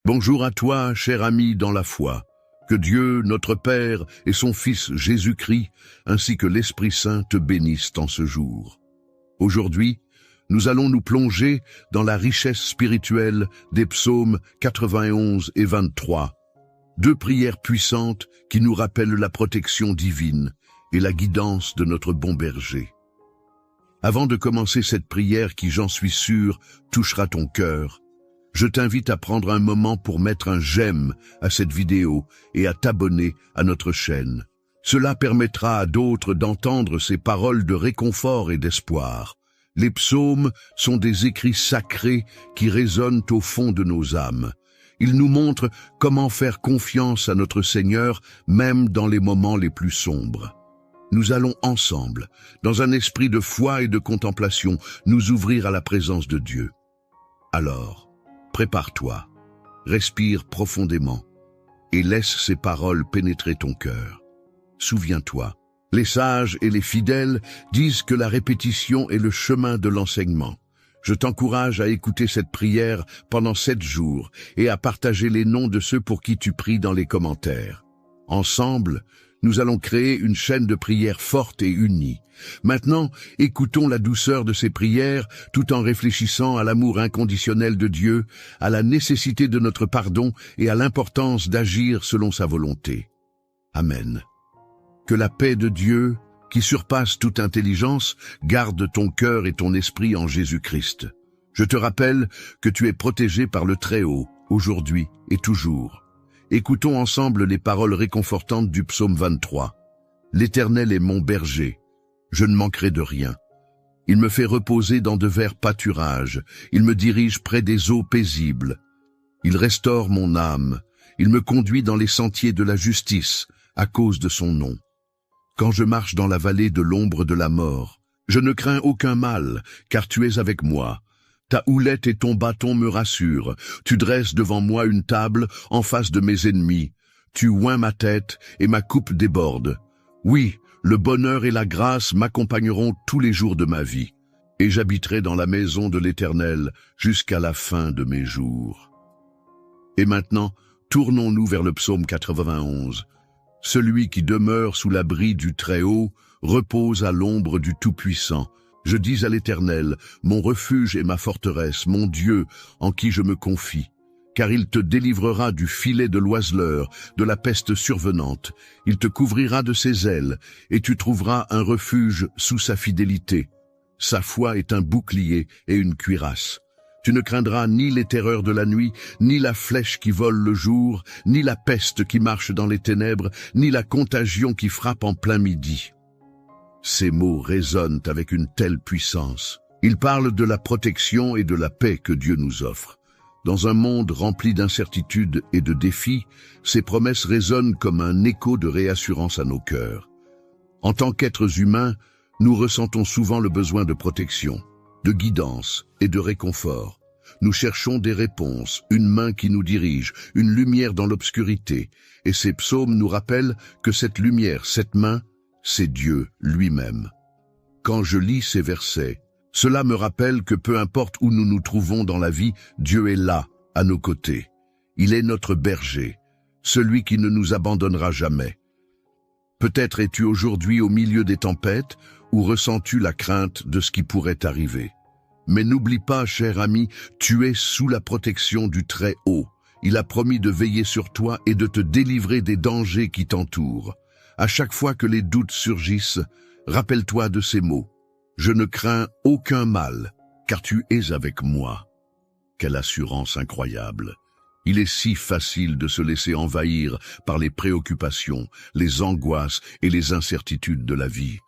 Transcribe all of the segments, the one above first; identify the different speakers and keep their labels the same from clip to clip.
Speaker 1: Bonjour à toi, cher ami dans la foi. Que Dieu, notre Père, et son Fils Jésus-Christ, ainsi que l'Esprit Saint te bénissent en ce jour. Aujourd'hui, nous allons nous plonger dans la richesse spirituelle des psaumes 91 et 23, deux prières puissantes qui nous rappellent la protection divine et la guidance de notre bon berger. Avant de commencer cette prière qui, j'en suis sûr, touchera ton cœur, je t'invite à prendre un moment pour mettre un j'aime à cette vidéo et à t'abonner à notre chaîne. Cela permettra à d'autres d'entendre ces paroles de réconfort et d'espoir. Les psaumes sont des écrits sacrés qui résonnent au fond de nos âmes. Ils nous montrent comment faire confiance à notre Seigneur, même dans les moments les plus sombres. Nous allons ensemble, dans un esprit de foi et de contemplation, nous ouvrir à la présence de Dieu. Alors, prépare-toi, respire profondément et laisse ces paroles pénétrer ton cœur. Souviens-toi, les sages et les fidèles disent que la répétition est le chemin de l'enseignement. Je t'encourage à écouter cette prière pendant 7 jours et à partager les noms de ceux pour qui tu pries dans les commentaires. Ensemble, nous allons créer une chaîne de prières forte et unie. Maintenant, écoutons la douceur de ces prières tout en réfléchissant à l'amour inconditionnel de Dieu, à la nécessité de notre pardon et à l'importance d'agir selon sa volonté. Amen. Que la paix de Dieu, qui surpasse toute intelligence, garde ton cœur et ton esprit en Jésus-Christ. Je te rappelle que tu es protégé par le Très-Haut, aujourd'hui et toujours. Écoutons ensemble les paroles réconfortantes du psaume 23. L'Éternel est mon berger, je ne manquerai de rien. Il me fait reposer dans de verts pâturages, il me dirige près des eaux paisibles. Il restaure mon âme, il me conduit dans les sentiers de la justice, à cause de son nom. Quand je marche dans la vallée de l'ombre de la mort, je ne crains aucun mal, car tu es avec moi. Ta houlette et ton bâton me rassurent. Tu dresses devant moi une table en face de mes ennemis. Tu oins ma tête et ma coupe déborde. Oui, le bonheur et la grâce m'accompagneront tous les jours de ma vie, et j'habiterai dans la maison de l'Éternel jusqu'à la fin de mes jours. Et maintenant, tournons-nous vers le psaume 91. Celui qui demeure sous l'abri du Très-Haut repose à l'ombre du Tout-Puissant. Je dis à l'Éternel, mon refuge et ma forteresse, mon Dieu, en qui je me confie. Car il te délivrera du filet de l'oiseleur, de la peste survenante. Il te couvrira de ses ailes, et tu trouveras un refuge sous sa fidélité. Sa foi est un bouclier et une cuirasse. Tu ne craindras ni les terreurs de la nuit, ni la flèche qui vole le jour, ni la peste qui marche dans les ténèbres, ni la contagion qui frappe en plein midi. Ces mots résonnent avec une telle puissance. Ils parlent de la protection et de la paix que Dieu nous offre. Dans un monde rempli d'incertitudes et de défis, ces promesses résonnent comme un écho de réassurance à nos cœurs. En tant qu'êtres humains, nous ressentons souvent le besoin de protection, de guidance et de réconfort. Nous cherchons des réponses, une main qui nous dirige, une lumière dans l'obscurité. Et ces psaumes nous rappellent que cette lumière, cette main, c'est Dieu lui-même. Quand je lis ces versets, cela me rappelle que peu importe où nous nous trouvons dans la vie, Dieu est là, à nos côtés. Il est notre berger, celui qui ne nous abandonnera jamais. Peut-être es-tu aujourd'hui au milieu des tempêtes ou ressens-tu la crainte de ce qui pourrait arriver. Mais n'oublie pas, cher ami, tu es sous la protection du Très-Haut. Il a promis de veiller sur toi et de te délivrer des dangers qui t'entourent. À chaque fois que les doutes surgissent, rappelle-toi de ces mots. Je ne crains aucun mal, car tu es avec moi. Quelle assurance incroyable! Il est si facile de se laisser envahir par les préoccupations, les angoisses et les incertitudes de la vie.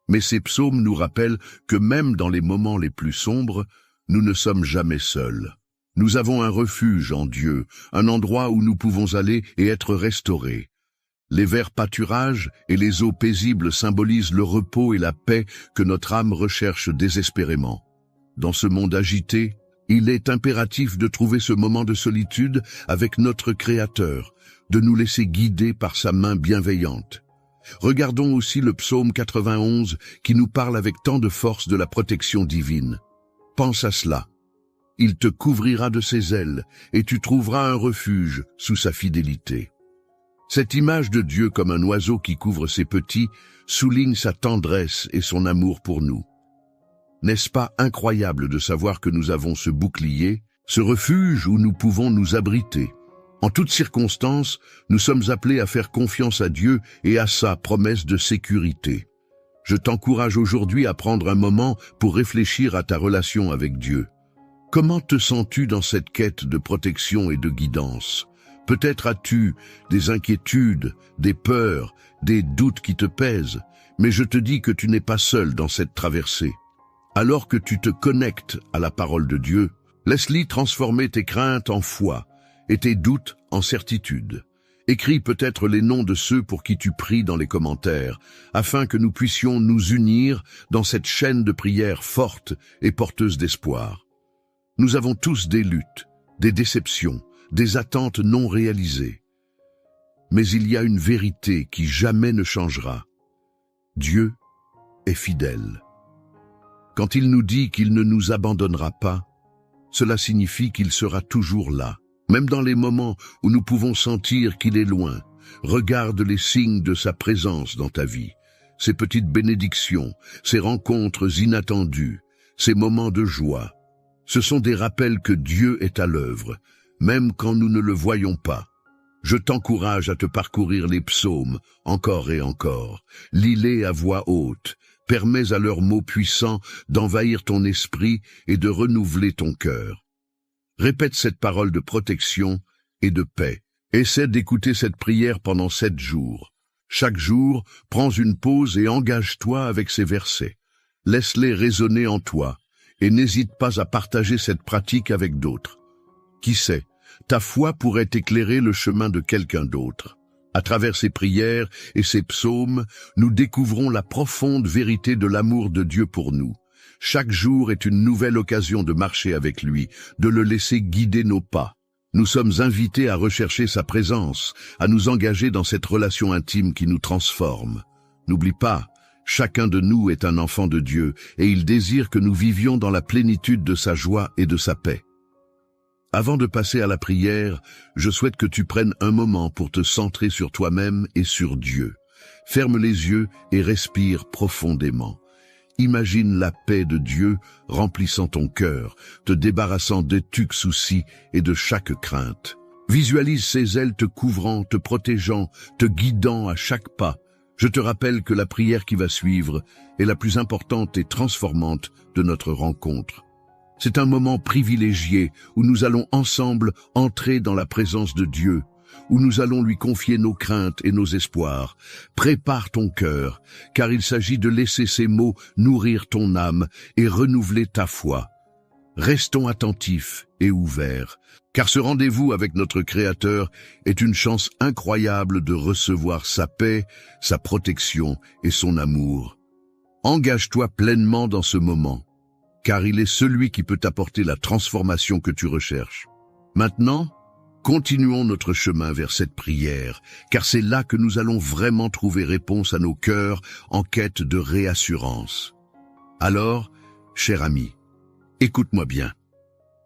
Speaker 1: Mais ces psaumes nous rappellent que même dans les moments les plus sombres, nous ne sommes jamais seuls. Nous avons un refuge en Dieu, un endroit où nous pouvons aller et être restaurés. Les verts pâturages et les eaux paisibles symbolisent le repos et la paix que notre âme recherche désespérément. Dans ce monde agité, il est impératif de trouver ce moment de solitude avec notre Créateur, de nous laisser guider par sa main bienveillante. Regardons aussi le psaume 91 qui nous parle avec tant de force de la protection divine. Pense à cela. Il te couvrira de ses ailes, et tu trouveras un refuge sous sa fidélité. Cette image de Dieu comme un oiseau qui couvre ses petits souligne sa tendresse et son amour pour nous. N'est-ce pas incroyable de savoir que nous avons ce bouclier, ce refuge où nous pouvons nous abriter? En toutes circonstances, nous sommes appelés à faire confiance à Dieu et à sa promesse de sécurité. Je t'encourage aujourd'hui à prendre un moment pour réfléchir à ta relation avec Dieu. Comment te sens-tu dans cette quête de protection et de guidance? Peut-être as-tu des inquiétudes, des peurs, des doutes qui te pèsent, mais je te dis que tu n'es pas seul dans cette traversée. Alors que tu te connectes à la parole de Dieu, laisse-lui transformer tes craintes en foi et tes doutes en certitude. Écris peut-être les noms de ceux pour qui tu pries dans les commentaires, afin que nous puissions nous unir dans cette chaîne de prière forte et porteuse d'espoir. Nous avons tous des luttes, des déceptions, des attentes non réalisées. Mais il y a une vérité qui jamais ne changera. Dieu est fidèle. Quand il nous dit qu'il ne nous abandonnera pas, cela signifie qu'il sera toujours là. Même dans les moments où nous pouvons sentir qu'il est loin, regarde les signes de sa présence dans ta vie, ces petites bénédictions, ces rencontres inattendues, ces moments de joie. Ce sont des rappels que Dieu est à l'œuvre, même quand nous ne le voyons pas. Je t'encourage à te parcourir les psaumes, encore et encore. Lis-les à voix haute. Permets à leurs mots puissants d'envahir ton esprit et de renouveler ton cœur. Répète cette parole de protection et de paix. Essaie d'écouter cette prière pendant 7 jours. Chaque jour, prends une pause et engage-toi avec ces versets. Laisse-les résonner en toi et n'hésite pas à partager cette pratique avec d'autres. Qui sait, ta foi pourrait éclairer le chemin de quelqu'un d'autre. À travers ces prières et ces psaumes, nous découvrons la profonde vérité de l'amour de Dieu pour nous. Chaque jour est une nouvelle occasion de marcher avec lui, de le laisser guider nos pas. Nous sommes invités à rechercher sa présence, à nous engager dans cette relation intime qui nous transforme. N'oublie pas, chacun de nous est un enfant de Dieu et il désire que nous vivions dans la plénitude de sa joie et de sa paix. Avant de passer à la prière, je souhaite que tu prennes un moment pour te centrer sur toi-même et sur Dieu. Ferme les yeux et respire profondément. Imagine la paix de Dieu remplissant ton cœur, te débarrassant de tous soucis et de chaque crainte. Visualise ses ailes te couvrant, te protégeant, te guidant à chaque pas. Je te rappelle que la prière qui va suivre est la plus importante et transformante de notre rencontre. C'est un moment privilégié où nous allons ensemble entrer dans la présence de Dieu, où nous allons lui confier nos craintes et nos espoirs. Prépare ton cœur, car il s'agit de laisser ces mots nourrir ton âme et renouveler ta foi. Restons attentifs et ouverts, car ce rendez-vous avec notre Créateur est une chance incroyable de recevoir sa paix, sa protection et son amour. Engage-toi pleinement dans ce moment, car il est celui qui peut t'apporter la transformation que tu recherches. Maintenant, continuons notre chemin vers cette prière, car c'est là que nous allons vraiment trouver réponse à nos cœurs en quête de réassurance. Alors, cher ami, écoute-moi bien.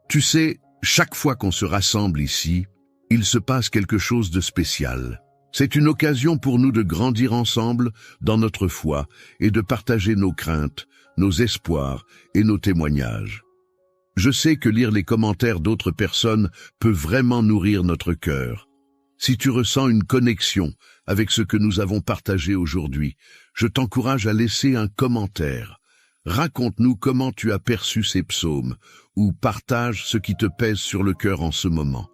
Speaker 1: Tu sais, chaque fois qu'on se rassemble ici, il se passe quelque chose de spécial. C'est une occasion pour nous de grandir ensemble dans notre foi et de partager nos craintes, nos espoirs et nos témoignages. Je sais que lire les commentaires d'autres personnes peut vraiment nourrir notre cœur. Si tu ressens une connexion avec ce que nous avons partagé aujourd'hui, je t'encourage à laisser un commentaire. Raconte-nous comment tu as perçu ces psaumes ou partage ce qui te pèse sur le cœur en ce moment.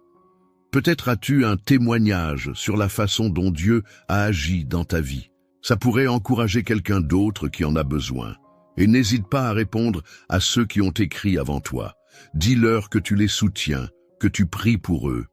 Speaker 1: Peut-être as-tu un témoignage sur la façon dont Dieu a agi dans ta vie. Ça pourrait encourager quelqu'un d'autre qui en a besoin. Et n'hésite pas à répondre à ceux qui ont écrit avant toi. Dis-leur que tu les soutiens, que tu pries pour eux.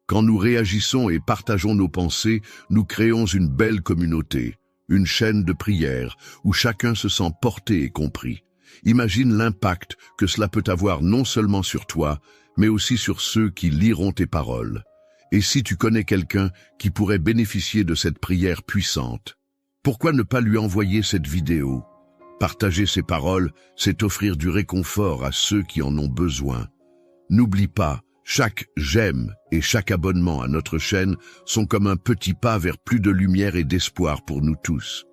Speaker 1: Quand nous réagissons et partageons nos pensées, nous créons une belle communauté, une chaîne de prière où chacun se sent porté et compris. Imagine l'impact que cela peut avoir non seulement sur toi, mais aussi sur ceux qui liront tes paroles. Et si tu connais quelqu'un qui pourrait bénéficier de cette prière puissante, pourquoi ne pas lui envoyer cette vidéo? Partager ces paroles, c'est offrir du réconfort à ceux qui en ont besoin. N'oublie pas, chaque j'aime et chaque abonnement à notre chaîne sont comme un petit pas vers plus de lumière et d'espoir pour nous tous.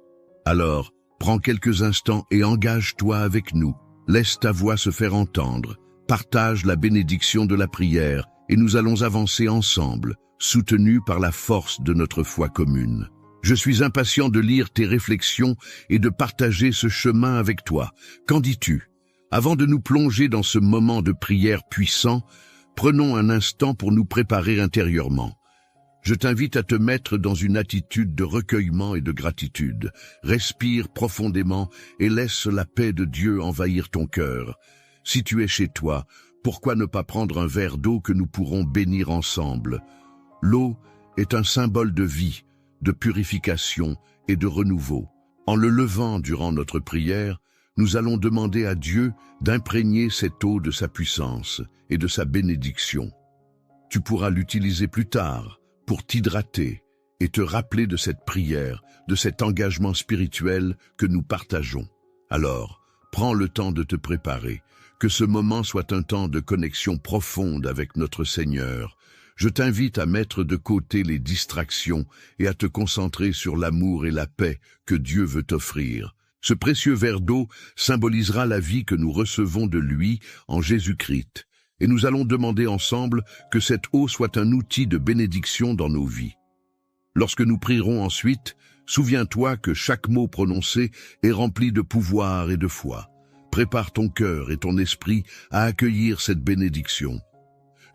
Speaker 1: Alors, prends quelques instants et engage-toi avec nous. Laisse ta voix se faire entendre. Partage la bénédiction de la prière et nous allons avancer ensemble, soutenus par la force de notre foi commune. Je suis impatient de lire tes réflexions et de partager ce chemin avec toi. Qu'en dis-tu? Avant de nous plonger dans ce moment de prière puissant, prenons un instant pour nous préparer intérieurement. Je t'invite à te mettre dans une attitude de recueillement et de gratitude. Respire profondément et laisse la paix de Dieu envahir ton cœur. Si tu es chez toi, pourquoi ne pas prendre un verre d'eau que nous pourrons bénir ensemble? L'eau est un symbole de vie, de purification et de renouveau. En le levant durant notre prière, nous allons demander à Dieu d'imprégner cette eau de sa puissance et de sa bénédiction. Tu pourras l'utiliser plus tard pour t'hydrater et te rappeler de cette prière, de cet engagement spirituel que nous partageons. Alors, prends le temps de te préparer, que ce moment soit un temps de connexion profonde avec notre Seigneur. Je t'invite à mettre de côté les distractions et à te concentrer sur l'amour et la paix que Dieu veut t'offrir. Ce précieux verre d'eau symbolisera la vie que nous recevons de lui en Jésus-Christ, et nous allons demander ensemble que cette eau soit un outil de bénédiction dans nos vies. Lorsque nous prierons ensuite, souviens-toi que chaque mot prononcé est rempli de pouvoir et de foi. Prépare ton cœur et ton esprit à accueillir cette bénédiction.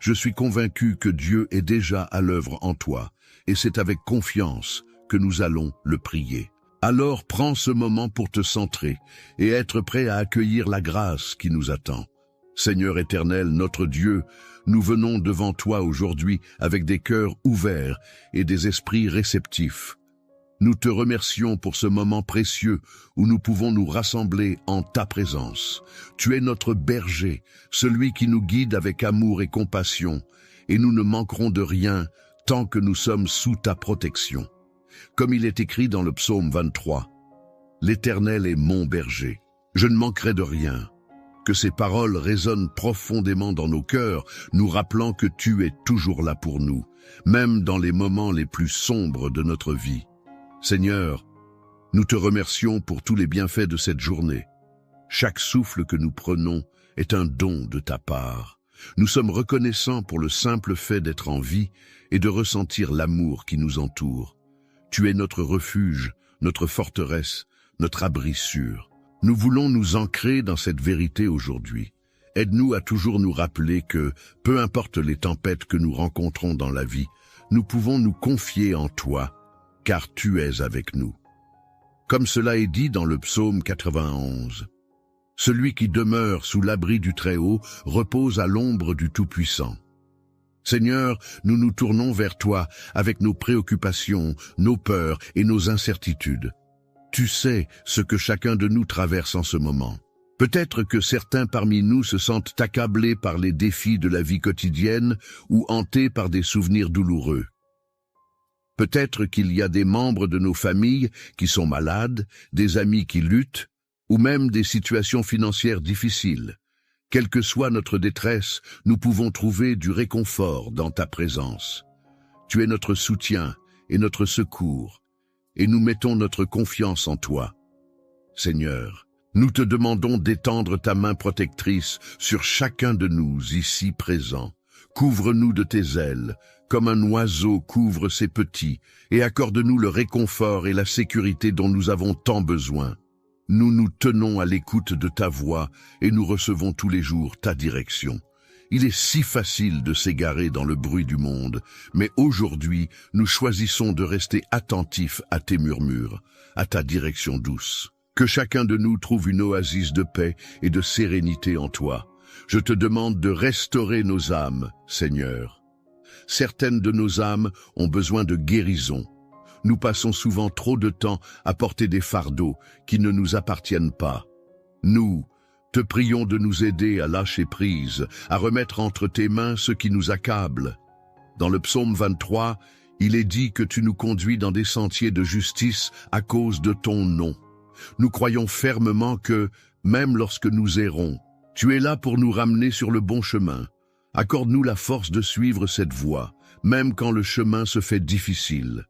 Speaker 1: Je suis convaincu que Dieu est déjà à l'œuvre en toi, et c'est avec confiance que nous allons le prier. Alors prends ce moment pour te centrer et être prêt à accueillir la grâce qui nous attend. Seigneur éternel, notre Dieu, nous venons devant toi aujourd'hui avec des cœurs ouverts et des esprits réceptifs. Nous te remercions pour ce moment précieux où nous pouvons nous rassembler en ta présence. Tu es notre berger, celui qui nous guide avec amour et compassion, et nous ne manquerons de rien tant que nous sommes sous ta protection. Comme il est écrit dans le psaume 23, « L'Éternel est mon berger, je ne manquerai de rien ». Que ces paroles résonnent profondément dans nos cœurs, nous rappelant que tu es toujours là pour nous, même dans les moments les plus sombres de notre vie. Seigneur, nous te remercions pour tous les bienfaits de cette journée. Chaque souffle que nous prenons est un don de ta part. Nous sommes reconnaissants pour le simple fait d'être en vie et de ressentir l'amour qui nous entoure. Tu es notre refuge, notre forteresse, notre abri sûr. Nous voulons nous ancrer dans cette vérité aujourd'hui. Aide-nous à toujours nous rappeler que, peu importe les tempêtes que nous rencontrons dans la vie, nous pouvons nous confier en toi, car tu es avec nous. Comme cela est dit dans le psaume 91, « Celui qui demeure sous l'abri du Très-Haut repose à l'ombre du Tout-Puissant. » Seigneur, nous nous tournons vers toi avec nos préoccupations, nos peurs et nos incertitudes. Tu sais ce que chacun de nous traverse en ce moment. Peut-être que certains parmi nous se sentent accablés par les défis de la vie quotidienne ou hantés par des souvenirs douloureux. Peut-être qu'il y a des membres de nos familles qui sont malades, des amis qui luttent, ou même des situations financières difficiles. Quelle que soit notre détresse, nous pouvons trouver du réconfort dans ta présence. Tu es notre soutien et notre secours, et nous mettons notre confiance en toi. Seigneur, nous te demandons d'étendre ta main protectrice sur chacun de nous ici présents. Couvre-nous de tes ailes, comme un oiseau couvre ses petits, et accorde-nous le réconfort et la sécurité dont nous avons tant besoin. Nous nous tenons à l'écoute de ta voix et nous recevons tous les jours ta direction. Il est si facile de s'égarer dans le bruit du monde, mais aujourd'hui, nous choisissons de rester attentifs à tes murmures, à ta direction douce. Que chacun de nous trouve une oasis de paix et de sérénité en toi. Je te demande de restaurer nos âmes, Seigneur. Certaines de nos âmes ont besoin de guérison. Nous passons souvent trop de temps à porter des fardeaux qui ne nous appartiennent pas. Nous te prions de nous aider à lâcher prise, à remettre entre tes mains ce qui nous accable. Dans le psaume 23, il est dit que tu nous conduis dans des sentiers de justice à cause de ton nom. Nous croyons fermement que, même lorsque nous errons, tu es là pour nous ramener sur le bon chemin. Accorde-nous la force de suivre cette voie, même quand le chemin se fait difficile.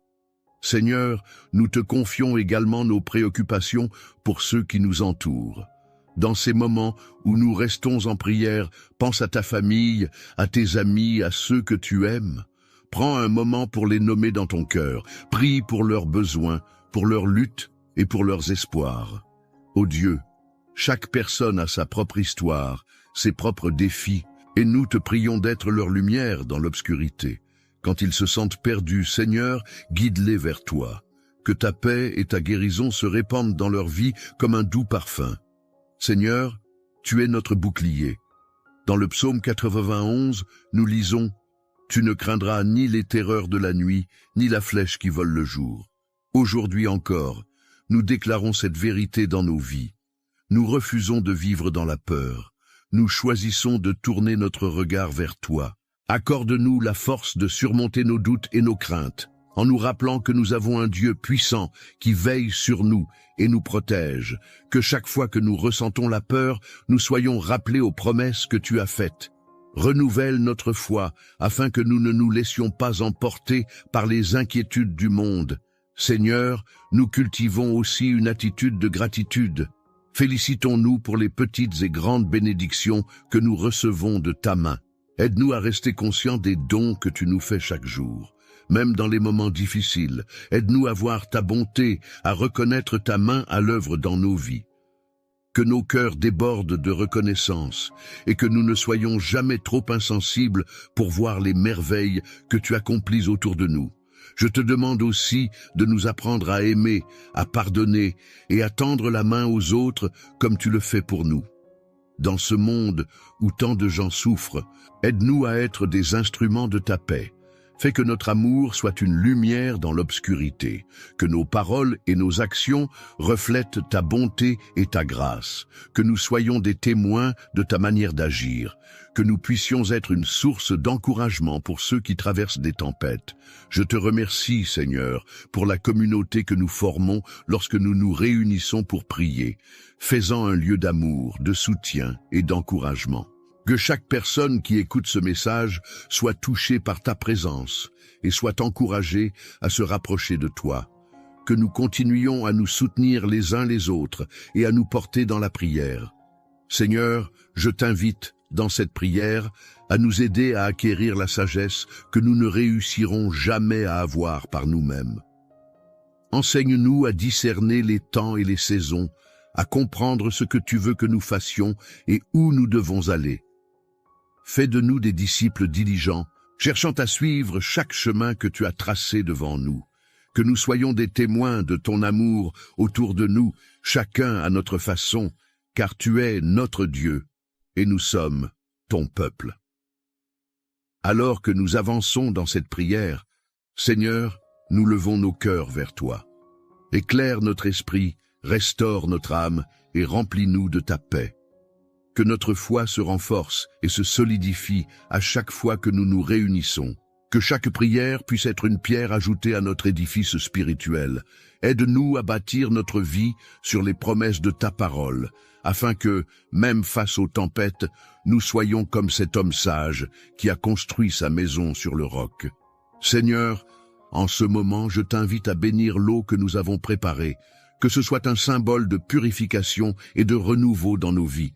Speaker 1: Seigneur, nous te confions également nos préoccupations pour ceux qui nous entourent. Dans ces moments où nous restons en prière, pense à ta famille, à tes amis, à ceux que tu aimes. Prends un moment pour les nommer dans ton cœur. Prie pour leurs besoins, pour leurs luttes et pour leurs espoirs. Ô Dieu, chaque personne a sa propre histoire, ses propres défis, et nous te prions d'être leur lumière dans l'obscurité. Quand ils se sentent perdus, Seigneur, guide-les vers toi. Que ta paix et ta guérison se répandent dans leur vie comme un doux parfum. Seigneur, tu es notre bouclier. Dans le psaume 91, nous lisons « Tu ne craindras ni les terreurs de la nuit, ni la flèche qui vole le jour. » Aujourd'hui encore, nous déclarons cette vérité dans nos vies. Nous refusons de vivre dans la peur. Nous choisissons de tourner notre regard vers toi. Accorde-nous la force de surmonter nos doutes et nos craintes, en nous rappelant que nous avons un Dieu puissant qui veille sur nous et nous protège, que chaque fois que nous ressentons la peur, nous soyons rappelés aux promesses que tu as faites. Renouvelle notre foi, afin que nous ne nous laissions pas emporter par les inquiétudes du monde. Seigneur, nous cultivons aussi une attitude de gratitude. Félicitons-nous pour les petites et grandes bénédictions que nous recevons de ta main. Aide-nous à rester conscients des dons que tu nous fais chaque jour. Même dans les moments difficiles, aide-nous à voir ta bonté, à reconnaître ta main à l'œuvre dans nos vies. Que nos cœurs débordent de reconnaissance et que nous ne soyons jamais trop insensibles pour voir les merveilles que tu accomplis autour de nous. Je te demande aussi de nous apprendre à aimer, à pardonner et à tendre la main aux autres comme tu le fais pour nous. Dans ce monde où tant de gens souffrent, aide-nous à être des instruments de ta paix. Fais que notre amour soit une lumière dans l'obscurité, que nos paroles et nos actions reflètent ta bonté et ta grâce, que nous soyons des témoins de ta manière d'agir, que nous puissions être une source d'encouragement pour ceux qui traversent des tempêtes. Je te remercie, Seigneur, pour la communauté que nous formons lorsque nous nous réunissons pour prier, faisant un lieu d'amour, de soutien et d'encouragement. Que chaque personne qui écoute ce message soit touchée par ta présence et soit encouragée à se rapprocher de toi. Que nous continuions à nous soutenir les uns les autres et à nous porter dans la prière. Seigneur, je t'invite, dans cette prière, à nous aider à acquérir la sagesse que nous ne réussirons jamais à avoir par nous-mêmes. Enseigne-nous à discerner les temps et les saisons, à comprendre ce que tu veux que nous fassions et où nous devons aller. Fais de nous des disciples diligents, cherchant à suivre chaque chemin que tu as tracé devant nous. Que nous soyons des témoins de ton amour autour de nous, chacun à notre façon, car tu es notre Dieu, et nous sommes ton peuple. Alors que nous avançons dans cette prière, Seigneur, nous levons nos cœurs vers toi. Éclaire notre esprit, restaure notre âme et remplis-nous de ta paix. Que notre foi se renforce et se solidifie à chaque fois que nous nous réunissons. Que chaque prière puisse être une pierre ajoutée à notre édifice spirituel. Aide-nous à bâtir notre vie sur les promesses de ta parole, afin que, même face aux tempêtes, nous soyons comme cet homme sage qui a construit sa maison sur le roc. Seigneur, en ce moment, je t'invite à bénir l'eau que nous avons préparée, que ce soit un symbole de purification et de renouveau dans nos vies.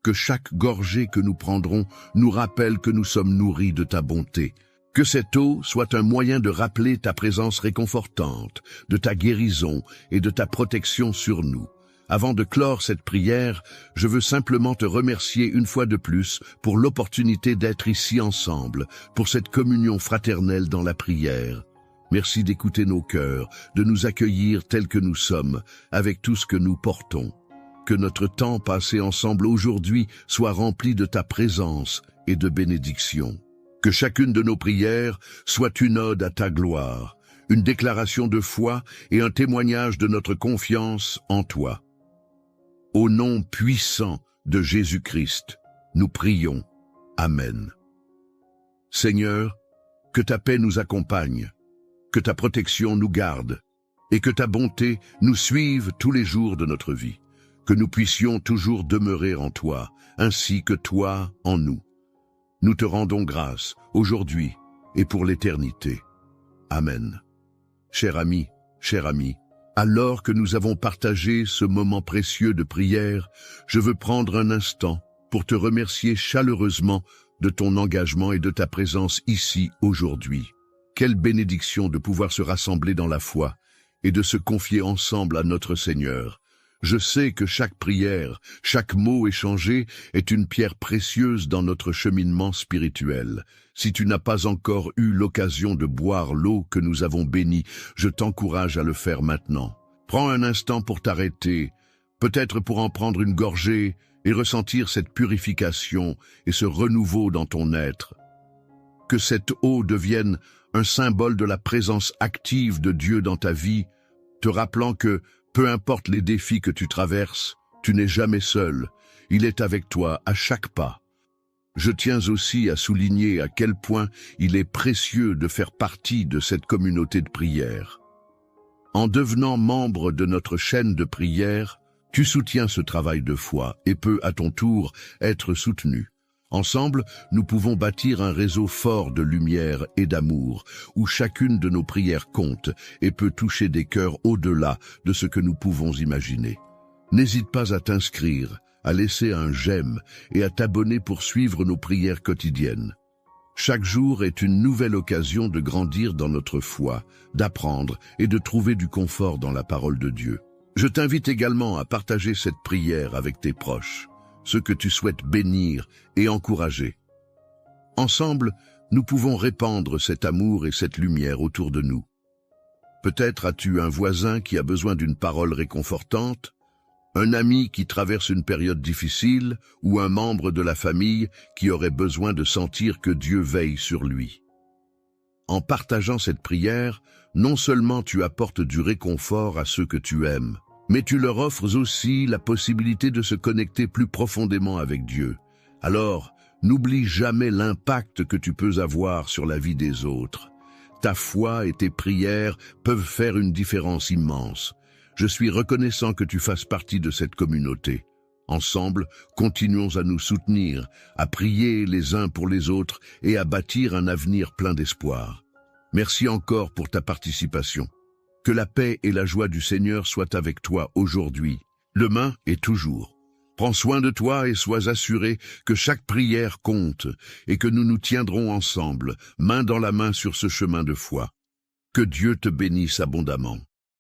Speaker 1: Que chaque gorgée que nous prendrons nous rappelle que nous sommes nourris de ta bonté. Que cette eau soit un moyen de rappeler ta présence réconfortante, de ta guérison et de ta protection sur nous. Avant de clore cette prière, je veux simplement te remercier une fois de plus pour l'opportunité d'être ici ensemble, pour cette communion fraternelle dans la prière. Merci d'écouter nos cœurs, de nous accueillir tels que nous sommes, avec tout ce que nous portons. Que notre temps passé ensemble aujourd'hui soit rempli de ta présence et de bénédictions. Que chacune de nos prières soit une ode à ta gloire, une déclaration de foi et un témoignage de notre confiance en toi. Au nom puissant de Jésus-Christ, nous prions. Amen. Seigneur, que ta paix nous accompagne, que ta protection nous garde et que ta bonté nous suive tous les jours de notre vie. Que nous puissions toujours demeurer en toi, ainsi que toi en nous. Nous te rendons grâce, aujourd'hui et pour l'éternité. Amen. Cher ami, alors que nous avons partagé ce moment précieux de prière, je veux prendre un instant pour te remercier chaleureusement de ton engagement et de ta présence ici aujourd'hui. Quelle bénédiction de pouvoir se rassembler dans la foi et de se confier ensemble à notre Seigneur. Je sais que chaque prière, chaque mot échangé est une pierre précieuse dans notre cheminement spirituel. Si tu n'as pas encore eu l'occasion de boire l'eau que nous avons bénie, je t'encourage à le faire maintenant. Prends un instant pour t'arrêter, peut-être pour en prendre une gorgée et ressentir cette purification et ce renouveau dans ton être. Que cette eau devienne un symbole de la présence active de Dieu dans ta vie, te rappelant que, peu importe les défis que tu traverses, tu n'es jamais seul. Il est avec toi à chaque pas. Je tiens aussi à souligner à quel point il est précieux de faire partie de cette communauté de prière. En devenant membre de notre chaîne de prière, tu soutiens ce travail de foi et peux à ton tour être soutenu. Ensemble, nous pouvons bâtir un réseau fort de lumière et d'amour, où chacune de nos prières compte et peut toucher des cœurs au-delà de ce que nous pouvons imaginer. N'hésite pas à t'inscrire, à laisser un j'aime et à t'abonner pour suivre nos prières quotidiennes. Chaque jour est une nouvelle occasion de grandir dans notre foi, d'apprendre et de trouver du confort dans la parole de Dieu. Je t'invite également à partager cette prière avec tes proches, ceux que tu souhaites bénir et encourager. Ensemble, nous pouvons répandre cet amour et cette lumière autour de nous. Peut-être as-tu un voisin qui a besoin d'une parole réconfortante, un ami qui traverse une période difficile ou un membre de la famille qui aurait besoin de sentir que Dieu veille sur lui. En partageant cette prière, non seulement tu apportes du réconfort à ceux que tu aimes, mais tu leur offres aussi la possibilité de se connecter plus profondément avec Dieu. Alors, n'oublie jamais l'impact que tu peux avoir sur la vie des autres. Ta foi et tes prières peuvent faire une différence immense. Je suis reconnaissant que tu fasses partie de cette communauté. Ensemble, continuons à nous soutenir, à prier les uns pour les autres et à bâtir un avenir plein d'espoir. Merci encore pour ta participation. Que la paix et la joie du Seigneur soient avec toi aujourd'hui, demain et toujours. Prends soin de toi et sois assuré que chaque prière compte et que nous nous tiendrons ensemble, main dans la main sur ce chemin de foi. Que Dieu te bénisse abondamment.